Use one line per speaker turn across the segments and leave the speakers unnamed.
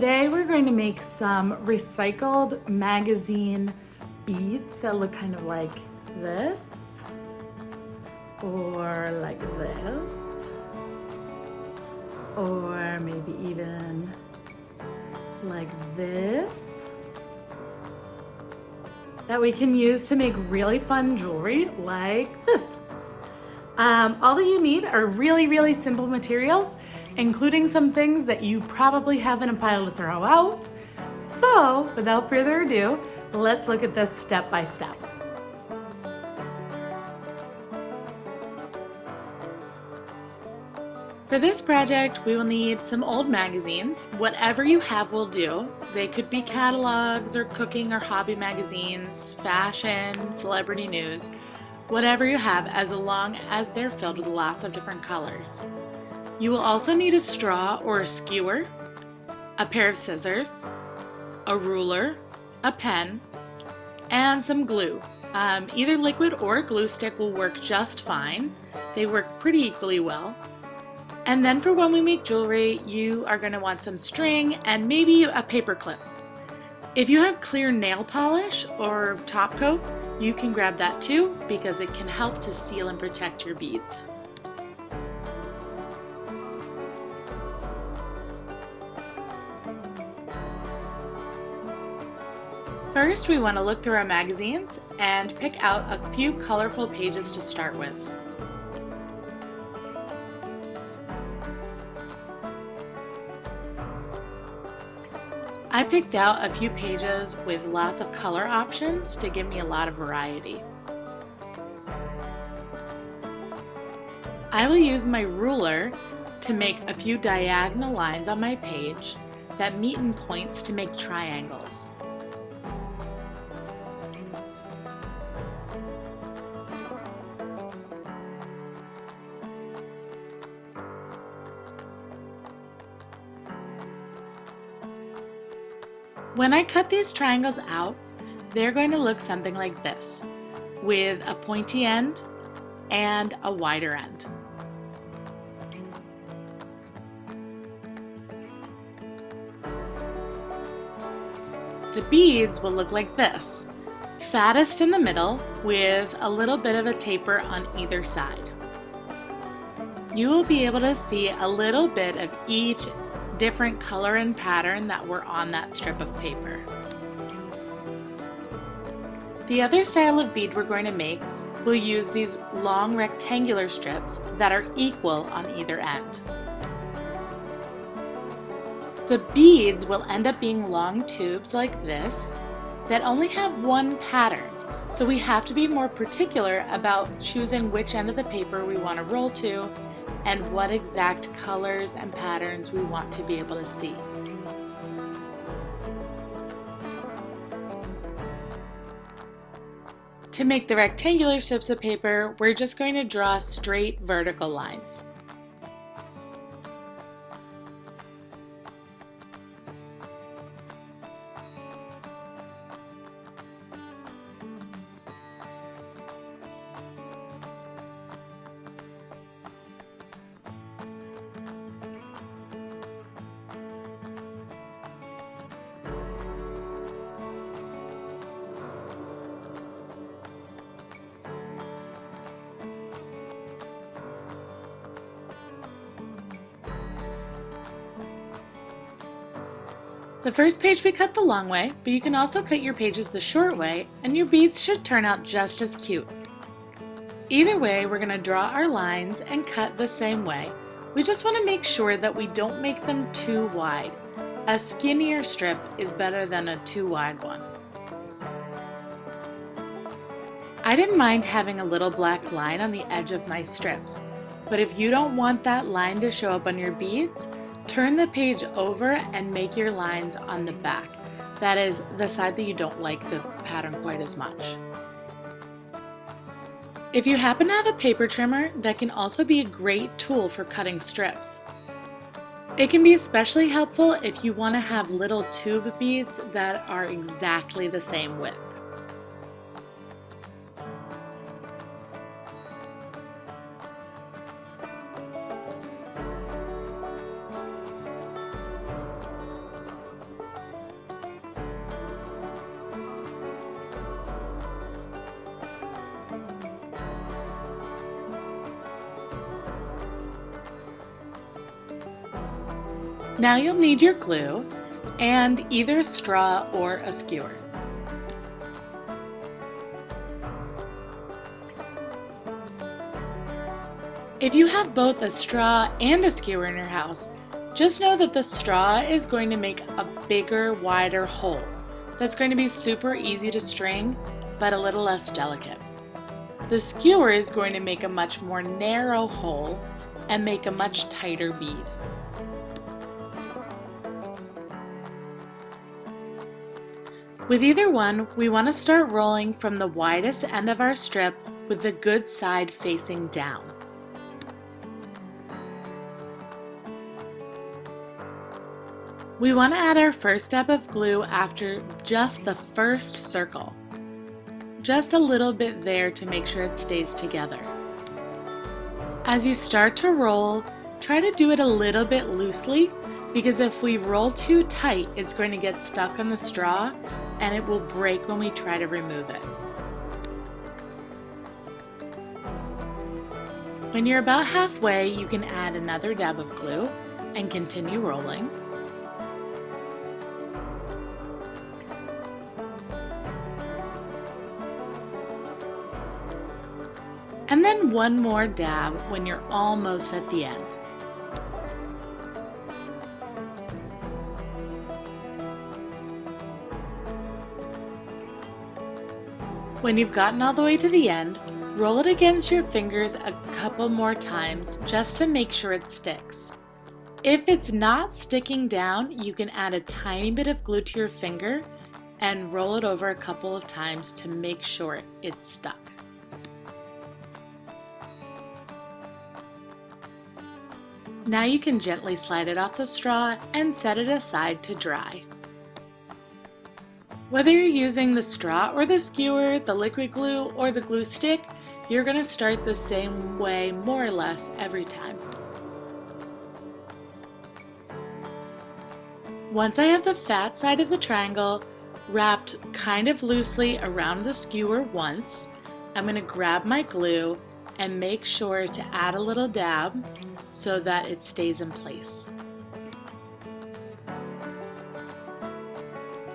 Today we're going to make some recycled magazine beads that look kind of like this, or like this, or maybe even like this, that we can use to make really fun jewelry like this. All that you need are really simple materials, including some things that you probably have in a pile to throw out. So without further ado, let's look at this step by step. For this project, we will need some old magazines. Whatever you have will do. They could be catalogs or cooking or hobby magazines, fashion, celebrity news, whatever you have, as long as they're filled with lots of different colors. You will also need a straw or a skewer, a pair of scissors, a ruler, a pen, and some glue. Either liquid or a glue stick will work just fine. They work pretty equally well. And then for when we make jewelry, you are going to want some string and maybe a paper clip. If you have clear nail polish or top coat, you can grab that too, because it can help to seal and protect your beads. First, we want to look through our magazines and pick out a few colorful pages to start with. I picked out a few pages with lots of color options to give me a lot of variety. I will use my ruler to make a few diagonal lines on my page that meet in points to make triangles. When I cut these triangles out, they're going to look something like this, with a pointy end and a wider end. The beads will look like this, fattest in the middle with a little bit of a taper on either side. You will be able to see a little bit of each different color and pattern that were on that strip of paper. The other style of bead we're going to make will use these long rectangular strips that are equal on either end. The beads will end up being long tubes like this that only have one pattern, so we have to be more particular about choosing which end of the paper we want to roll to and what exact colors and patterns we want to be able to see. To make the rectangular strips of paper, we're just going to draw straight vertical lines. The first page we cut the long way, but you can also cut your pages the short way, and your beads should turn out just as cute. Either way, we're going to draw our lines and cut the same way. We just want to make sure that we don't make them too wide. A skinnier strip is better than a too wide one. I didn't mind having a little black line on the edge of my strips, but if you don't want that line to show up on your beads, turn the page over and make your lines on the back. That is the side that you don't like the pattern quite as much. If you happen to have a paper trimmer, that can also be a great tool for cutting strips. It can be especially helpful if you want to have little tube beads that are exactly the same width. Now you'll need your glue and either a straw or a skewer. If you have both a straw and a skewer in your house, just know that the straw is going to make a bigger, wider hole. That's going to be super easy to string, but a little less delicate. The skewer is going to make a much more narrow hole and make a much tighter bead. With either one, we want to start rolling from the widest end of our strip with the good side facing down. We want to add our first dab of glue after just the first circle. Just a little bit there to make sure it stays together. As you start to roll, try to do it a little bit loosely, because if we roll too tight, it's going to get stuck on the straw and it will break when we try to remove it. When you're about halfway, you can add another dab of glue and continue rolling. And then one more dab when you're almost at the end. When you've gotten all the way to the end, roll it against your fingers a couple more times just to make sure it sticks. If it's not sticking down, you can add a tiny bit of glue to your finger and roll it over a couple of times to make sure it's stuck. Now you can gently slide it off the straw and set it aside to dry. Whether you're using the straw or the skewer, the liquid glue or the glue stick, you're going to start the same way more or less every time. Once I have the fat side of the triangle wrapped kind of loosely around the skewer once, I'm going to grab my glue and make sure to add a little dab so that it stays in place.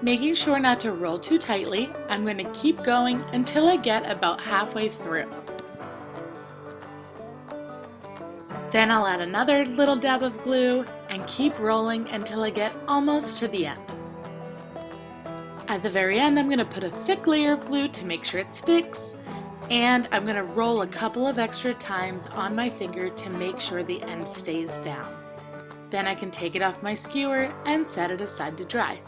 Making sure not to roll too tightly, I'm going to keep going until I get about halfway through. Then I'll add another little dab of glue and keep rolling until I get almost to the end. At the very end, I'm going to put a thick layer of glue to make sure it sticks, and I'm going to roll a couple of extra times on my finger to make sure the end stays down. Then I can take it off my skewer and set it aside to dry.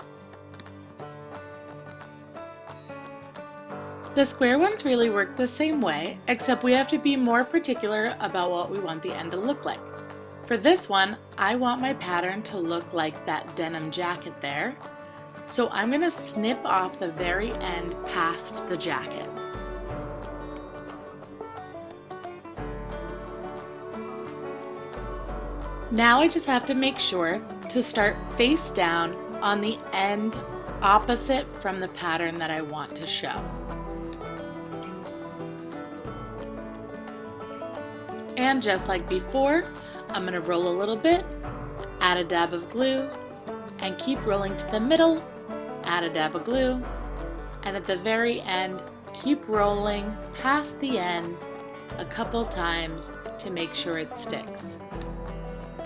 The square ones really work the same way, except we have to be more particular about what we want the end to look like. For this one, I want my pattern to look like that denim jacket there, so I'm going to snip off the very end past the jacket. Now I just have to make sure to start face down on the end opposite from the pattern that I want to show. And just like before, I'm going to roll a little bit, add a dab of glue, and keep rolling to the middle, add a dab of glue, and at the very end, keep rolling past the end a couple times to make sure it sticks.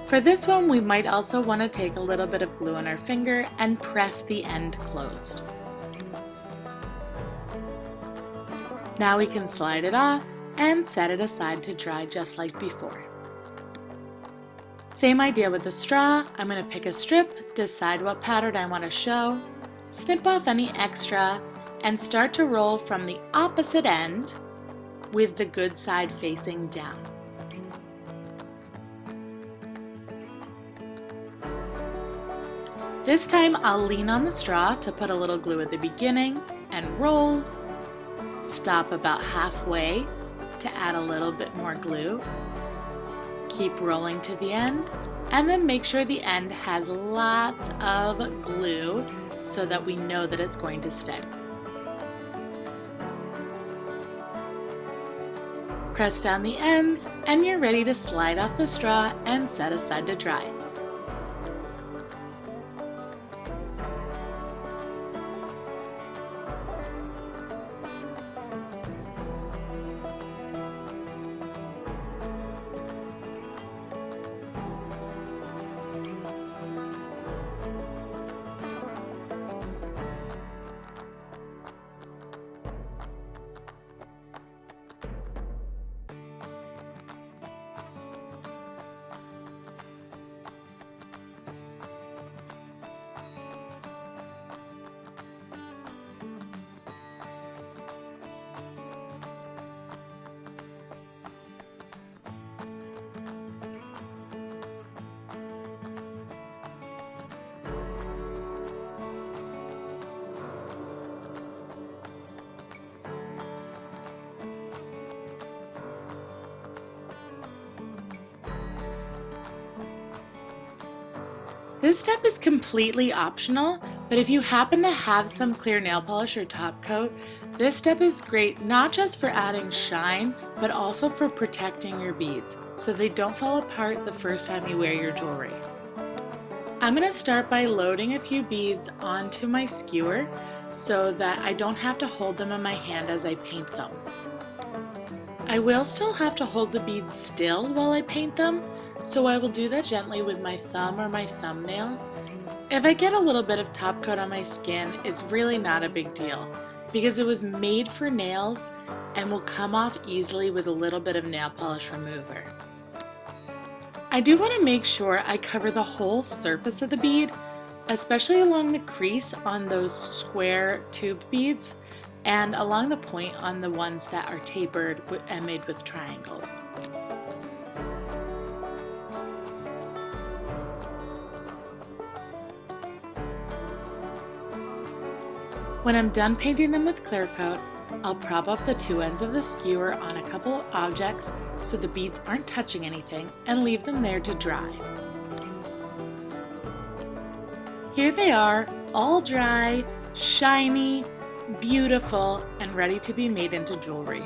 For this one, we might also want to take a little bit of glue on our finger and press the end closed. Now we can slide it off and set it aside to dry just like before. Same idea with the straw. I'm going to pick a strip, decide what pattern I want to show, snip off any extra, and start to roll from the opposite end with the good side facing down. This time I'll lean on the straw to put a little glue at the beginning and roll, stop about halfway to add a little bit more glue, keep rolling to the end, and then make sure the end has lots of glue so that we know that it's going to stick. Press down the ends and you're ready to slide off the straw and set aside to dry. This step is completely optional, but if you happen to have some clear nail polish or top coat, this step is great not just for adding shine, but also for protecting your beads so they don't fall apart the first time you wear your jewelry. I'm going to start by loading a few beads onto my skewer so that I don't have to hold them in my hand as I paint them. I will still have to hold the beads still while I paint them, so I will do that gently with my thumb or my thumbnail. If I get a little bit of top coat on my skin, it's really not a big deal because it was made for nails and will come off easily with a little bit of nail polish remover. I do want to make sure I cover the whole surface of the bead, especially along the crease on those square tube beads and along the point on the ones that are tapered and made with triangles. When I'm done painting them with clear coat, I'll prop up the two ends of the skewer on a couple of objects so the beads aren't touching anything and leave them there to dry. Here they are, all dry, shiny, beautiful, and ready to be made into jewelry.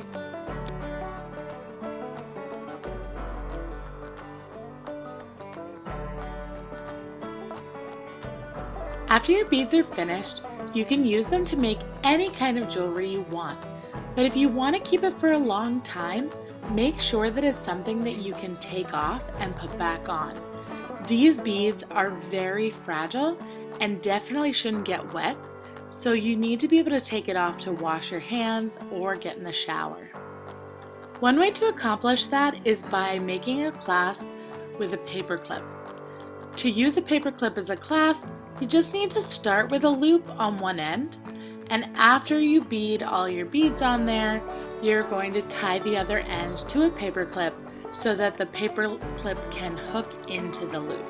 After your beads are finished, you can use them to make any kind of jewelry you want. But if you want to keep it for a long time, make sure that it's something that you can take off and put back on. These beads are very fragile and definitely shouldn't get wet, so you need to be able to take it off to wash your hands or get in the shower. One way to accomplish that is by making a clasp with a paper clip. To use a paper clip as a clasp, you just need to start with a loop on one end, and after you bead all your beads on there, you're going to tie the other end to a paper clip so that the paper clip can hook into the loop.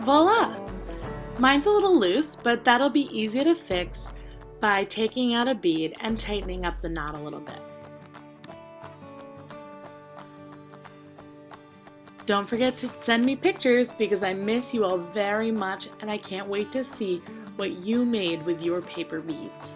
Voila! Mine's a little loose, but that'll be easy to fix by taking out a bead and tightening up the knot a little bit. Don't forget to send me pictures because I miss you all very much and I can't wait to see what you made with your paper beads.